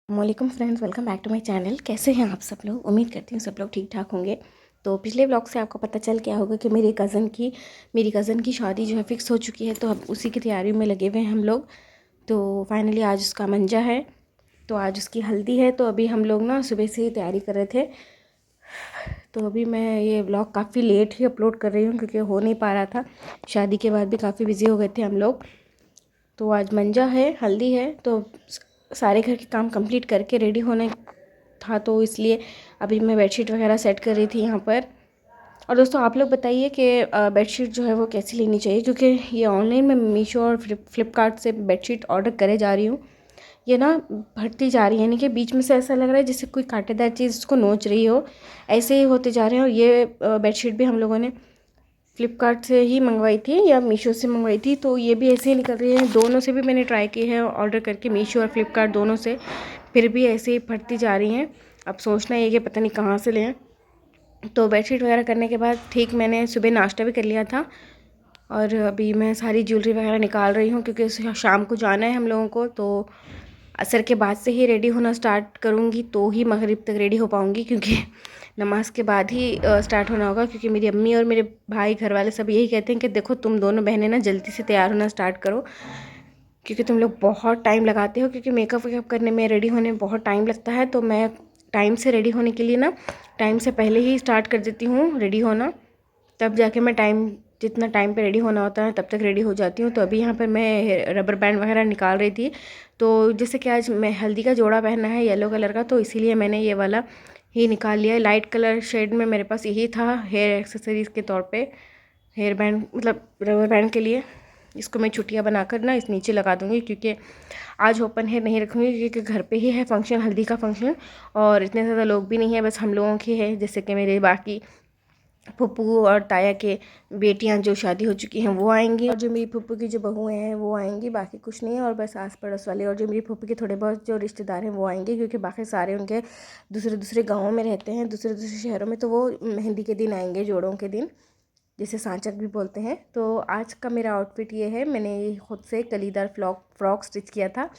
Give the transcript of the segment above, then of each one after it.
वालेकुम friends, welcome back to my channel. कैसे हैं आप सब लोग? उम्मीद करती हूँ सब लोग ठीक ठाक होंगे। तो पिछले ब्लॉग से आपको पता चल गया होगा कि मेरी कज़न की शादी जो है फ़िक्स हो चुकी है। तो अब उसी की तैयारी में लगे हुए हैं हम लोग। तो फाइनली आज उसका मंजा है, तो आज उसकी हल्दी है। तो अभी हम लोग ना सुबह से ही तैयारी कर रहे थे। तो अभी मैं ये ब्लॉग काफ़ी लेट ही अपलोड कर रही हूँ क्योंकि हो नहीं पा रहा था। शादी के बाद भी काफ़ी बिजी हो गए थे हम लोग। तो आज मंजा है, हल्दी है, तो सारे घर के काम कंप्लीट करके रेडी होने था। तो इसलिए अभी मैं बेडशीट वगैरह सेट कर रही थी यहाँ पर। और दोस्तों आप लोग बताइए कि बेडशीट जो है वो कैसी लेनी चाहिए, क्योंकि ये ऑनलाइन मैं मीशो और फ्लिपकार्ट से बेडशीट ऑर्डर करे जा रही हूँ। ये ना बढ़ती जा रही है, यानी कि बीच में से ऐसा लग रहा है जैसे कोई कांटेदार चीज़ उसको नोच रही हो, ऐसे ही होते जा रहे हैं। और ये बेडशीट भी हम लोगों ने फ्लिपकार्ट से ही मंगवाई थी या मीशो से मंगवाई थी, तो ये भी ऐसे ही निकल रही है। दोनों से भी मैंने ट्राई की है ऑर्डर करके, मीशो और फ्लिपकार्ट दोनों से, फिर भी ऐसे ही फटती जा रही हैं। अब सोचना ये कि पता नहीं कहाँ से लें। तो बेडशीट वगैरह करने के बाद ठीक मैंने सुबह नाश्ता भी कर लिया था और अभी मैं सारी ज्वेलरी वगैरह निकाल रही हूँ क्योंकि शाम को जाना है हम लोगों को। तो असर के बाद से ही रेडी होना स्टार्ट करूँगी, तो ही मगरिब तक रेडी हो पाऊँगी, क्योंकि नमाज के बाद ही स्टार्ट होना होगा। क्योंकि मेरी अम्मी और मेरे भाई घर वाले सब यही कहते हैं कि देखो तुम दोनों बहनें ना जल्दी से तैयार होना स्टार्ट करो, क्योंकि तुम लोग बहुत टाइम लगाते हो। क्योंकि मेकअप वेकअप करने में, रेडी होने में बहुत टाइम लगता है। तो मैं टाइम से रेडी होने के लिए ना टाइम से पहले ही स्टार्ट कर देती हूँ रेडी होना, तब जाके मैं जितना टाइम पे रेडी होना होता है तब तक रेडी हो जाती हूँ। तो अभी यहाँ पर मैं रबर बैंड वगैरह निकाल रही थी। तो जैसे कि आज मैं हल्दी का जोड़ा पहनना है येलो कलर का, तो इसीलिए मैंने ये वाला ही निकाल लिया है। लाइट कलर शेड में मेरे पास यही था हेयर एक्सेसरीज़ के तौर पे, हेयर बैंड मतलब रबर बैंड के लिए। इसको मैं चुटिया बनाकर ना इस नीचे लगा दूँगी, क्योंकि आज ओपन हेयर नहीं रखूँगी क्योंकि घर पे ही है फंक्शन, हल्दी का फंक्शन, और इतने ज़्यादा लोग भी नहीं है, बस हम लोगों की है। जैसे कि मेरे बाकी फूफू और ताया के बेटियां जो शादी हो चुकी हैं वो आएंगी, और जो मेरी फूफू की जो बहुएं हैं वो आएंगी। बाकी कुछ नहीं है, और बस आस पड़ोस वाले और जो मेरी फूफू के थोड़े बहुत जो रिश्तेदार हैं वो आएंगे, क्योंकि बाकी सारे उनके दूसरे दूसरे गाँवों में रहते हैं, दूसरे दूसरे शहरों में। तो वो मेहंदी के दिन आएंगे, जोड़ों के दिन, जिसे सांचक भी बोलते हैं। तो आज का मेरा आउटफिट ये है। मैंने खुद से कलीदार फ्रॉक स्टिच किया था।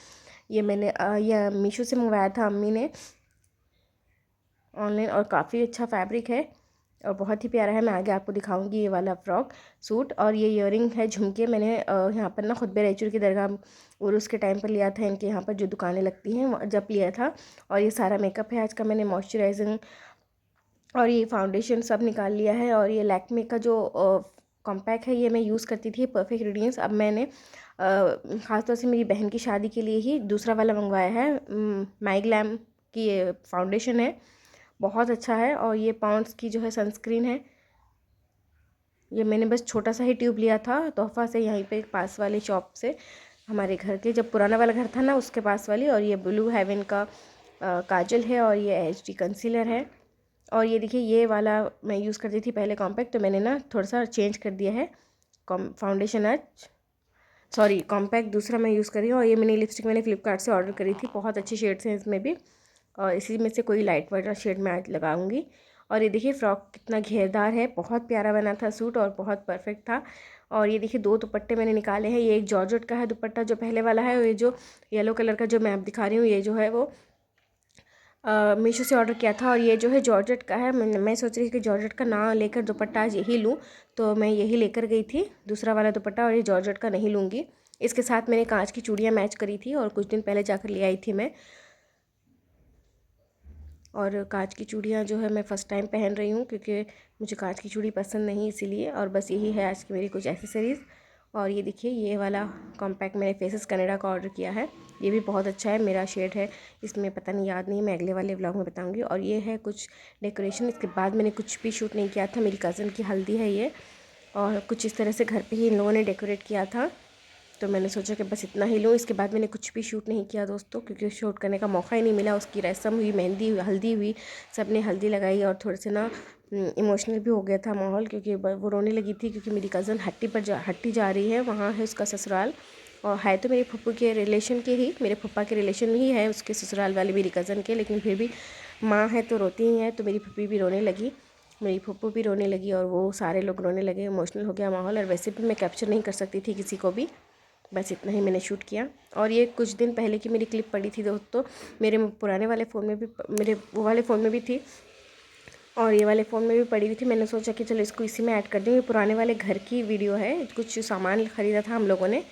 ये मैंने यह मीशो से मंगवाया था अम्मी ने ऑनलाइन, और काफ़ी अच्छा फैब्रिक है और बहुत ही प्यारा है। मैं आगे आपको दिखाऊंगी ये वाला फ्रॉक सूट। और ये ईयरिंग है, झुमके, मैंने यहाँ पर ना खुतबे रैचूर की दरगाह और उसके टाइम पर लिया था, इनके यहाँ पर जो दुकानें लगती हैं जब लिया था। और ये सारा मेकअप है आज का। मैंने मॉइस्चराइजिंग और ये फाउंडेशन सब निकाल लिया है। और ये लैक्मे का जो कॉम्पैक्ट है ये मैं यूज़ करती थी, परफेक्ट रेडियंस। अब मैंने ख़ासतौर से मेरी बहन की शादी के लिए ही दूसरा वाला मंगवाया है। माइग्लैम की ये फाउंडेशन है, बहुत अच्छा है। और ये पॉन्ड्स की जो है सनस्क्रीन है। ये मैंने बस छोटा सा ही ट्यूब लिया था तोहफ़ा से, यहीं पे पास वाली शॉप से, हमारे घर के जब पुराना वाला घर था ना उसके पास वाली। और ये ब्लू हेवन का काजल है, और ये HD कंसीलर है। और ये देखिए ये वाला मैं यूज़ करती थी पहले कॉम्पैक्ट, तो मैंने ना थोड़ा सा चेंज कर दिया है। फाउंडेशन आज सॉरी कॉम्पैक्ट दूसरा मैं यूज़ कर रही हूँ। और ये मैंने लिपस्टिक मैंने फ्लिपकार्ट से ऑर्डर करी थी, बहुत अच्छी शेड्स हैं इसमें भी, और इसी में से कोई लाइट वाला शेड मैं आज लगाऊंगी। और ये देखिए फ्रॉक कितना घेरदार है, बहुत प्यारा बना था सूट और बहुत परफेक्ट था। और ये देखिए 2 दुपट्टे मैंने निकाले हैं। ये एक जॉर्जेट का है दुपट्टा जो पहले वाला है, और ये जो येलो कलर का जो मैं अब दिखा रही हूँ ये जो है वो मीशो से ऑर्डर किया था। और ये जो है जॉर्जेट का है। मैं सोच रही थी कि जॉर्जेट का ना लेकर दुपट्टा आज यही लूँ, तो मैं यही लेकर गई थी दूसरा वाला दुपट्टा, और ये जॉर्जेट का नहीं लूँगी। इसके साथ मैंने कांच की चूड़ियाँ मैच करी थी और कुछ दिन पहले जाकर ले आई थी मैं। और कांच की चूड़ियाँ जो है मैं फ़र्स्ट टाइम पहन रही हूँ, क्योंकि मुझे कांच की चूड़ी पसंद नहीं, इसीलिए। और बस यही है आज की मेरी कुछ एसेसरीज़। और ये देखिए ये वाला कॉम्पैक्ट मैंने फेसेस कनाडा का ऑर्डर किया है, ये भी बहुत अच्छा है, मेरा शेड है इसमें, पता नहीं याद नहीं, मैं अगले वाले व्लॉग में बताऊंगी। और ये है कुछ डेकोरेशन। इसके बाद मैंने कुछ भी शूट नहीं किया था, मेरी कज़न की हल्दी है ये, और कुछ इस तरह से घर पे ही इन लोगों ने डेकोरेट किया था। तो मैंने सोचा कि बस इतना ही लूँ। इसके बाद मैंने कुछ भी शूट नहीं किया दोस्तों, क्योंकि शूट करने का मौका ही नहीं मिला। उसकी रस्म हुई, मेहंदी हुई, हल्दी हुई, सब ने हल्दी लगाई, और थोड़े से ना इमोशनल भी हो गया था माहौल, क्योंकि वो रोने लगी थी, क्योंकि मेरी कज़न हट्टी जा रही है, वहाँ है उसका ससुराल। और है तो मेरे फूफू के रिलेशन के ही, मेरे फूफा के रिलेशन ही है उसके ससुराल वाले मेरी कज़न के, लेकिन फिर भी माँ है तो रोती ही है। तो मेरी फूफी भी रोने लगी, मेरी फूफू भी रोने लगी, और वो सारे लोग रोने लगे, इमोशनल हो गया माहौल। और वैसे भी मैं कैप्चर नहीं कर सकती थी किसी को भी, बस इतना ही मैंने शूट किया। और ये कुछ दिन पहले की मेरी क्लिप पड़ी थी दोस्तों, मेरे पुराने वाले फ़ोन में भी, मेरे वो वाले फ़ोन में भी थी और ये वाले फ़ोन में भी पड़ी हुई थी। मैंने सोचा कि चलो इसको इसी में ऐड कर दूँ। ये पुराने वाले घर की वीडियो है, कुछ सामान ख़रीदा था हम लोगों ने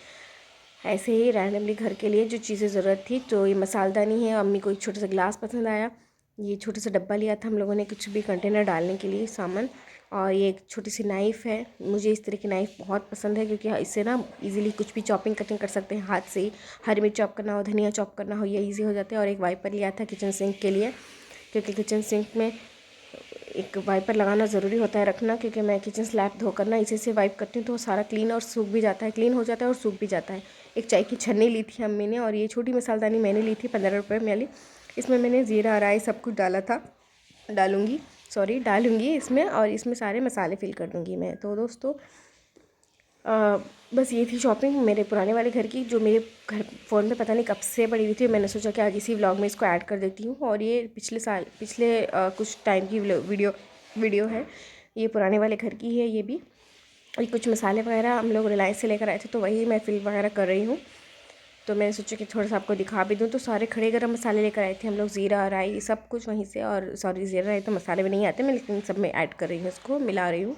ऐसे ही रैंडमली घर के लिए, जो चीज़ें ज़रूरत थी। तो ये मसालदानी है, अम्मी को एक छोटा सा गिलास पसंद आया, ये छोटा सा डब्बा लिया था हम लोगों ने कुछ भी कंटेनर डालने के लिए सामान। और ये एक छोटी सी नाइफ़ है, मुझे इस तरह की नाइफ़ बहुत पसंद है क्योंकि इससे ना इजीली कुछ भी चॉपिंग कटिंग कर सकते हैं हाथ से ही। हरी मिर्च चॉप करना हो, धनिया चॉप करना हो, ये ईजी हो जाता है। और एक वाइपर लिया था किचन सिंक के लिए, क्योंकि किचन सिंक में एक वाइपर लगाना ज़रूरी होता है रखना, क्योंकि मैं किचन स्लैब धोकर ना इसी से वाइप करती हूँ तो सारा क्लीन और सूख भी जाता है, क्लीन हो जाता है और सूख भी जाता है। एक चाय की छन्नी ली थी अम्मी ने, और ये छोटी मसालदानी मैंने ली थी 15 रुपये में वाली। इसमें मैंने ज़ीरा राई सब कुछ डाला था, डालूँगी इसमें, और इसमें सारे मसाले फिल कर दूँगी मैं। तो दोस्तों बस ये थी शॉपिंग मेरे पुराने वाले घर की, जो मेरे घर फ़ोन में पता नहीं कब से पड़ी हुई थी। मैंने सोचा कि आज इसी व्लॉग में इसको ऐड कर देती हूँ। और ये पिछले कुछ टाइम की वीडियो है, ये पुराने वाले घर की है ये भी। और कुछ मसाले वगैरह हम लोग रिलायंस से लेकर आए थे, तो वही मैं फिल वगैरह कर रही हूँ। तो मैंने सोचा कि थोड़ा सा आपको दिखा भी दूँ। तो सारे खड़े गरम मसाले लेकर आए थे हम लोग, ज़ीरा राई सब कुछ वहीं से। और सॉरी, ज़ीरा राई तो मसाले में नहीं आते मैं, लेकिन सब में ऐड कर रही हूँ, इसको मिला रही हूँ।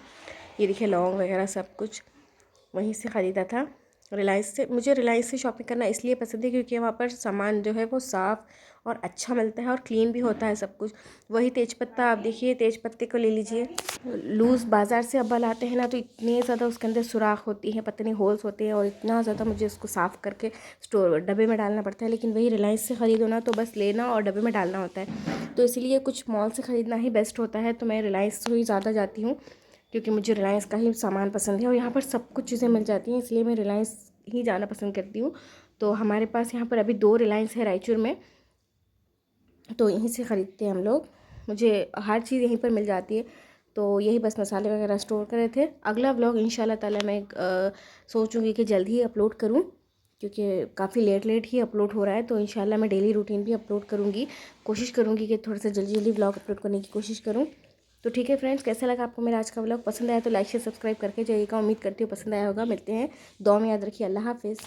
ये देखिए लौंग वगैरह सब कुछ वहीं से ख़रीदा था, रिलायंस से। मुझे रिलायंस से शॉपिंग करना इसलिए पसंद है क्योंकि वहाँ पर सामान जो है वो साफ़ और अच्छा मिलता है और क्लीन भी होता है सब कुछ। वही तेज़पत्ता, आप देखिए तेज़पत्ते को ले लीजिए, लूज़ बाज़ार से अब लाते हैं ना, तो इतने ज़्यादा उसके अंदर सुराख होती है, पता नहीं होल्स होते हैं, और इतना ज़्यादा मुझे उसको साफ़ करके डब्बे में डालना पड़ता है। लेकिन वही रिलायंस से ख़रीदो ना, तो बस लेना और डब्बे में डालना होता है। तो इसीलिए कुछ मॉल से ख़रीदना ही बेस्ट होता है। तो मैं रिलायंस से ही ज़्यादा जाती हूँ क्योंकि मुझे रिलायंस का ही सामान पसंद है, और यहाँ पर सब कुछ चीज़ें मिल जाती हैं, इसलिए मैं रिलायंस ही जाना पसंद करती हूँ। तो हमारे पास यहाँ पर अभी 2 रिलायंस है रायचूर में, तो यहीं से ख़रीदते हैं हम लोग। मुझे हर चीज़ यहीं पर मिल जाती है। तो यही बस मसाले वगैरह स्टोर कर रहे थे। अगला व्लॉग इंशाल्लाह ताला मैं सोचूंगी कि जल्द ही अपलोड करूँ, क्योंकि काफ़ी लेट ही अपलोड हो रहा है। तो इंशाल्लाह मैं डेली रूटीन भी अपलोड करूँगी, कोशिश करूँगी कि थोड़ा सा जल्दी व्लॉग अपलोड करने की कोशिश करूँ। तो ठीक है फ्रेंड्स, कैसा लगा आपको मेरा आज का व्लॉग? पसंद आया तो लाइक शेयर सब्सक्राइब करके जाइएगा। उम्मीद करती हूँ पसंद आया होगा। मिलते हैं, दुआ में याद रखिए। अल्लाह हाफिज़।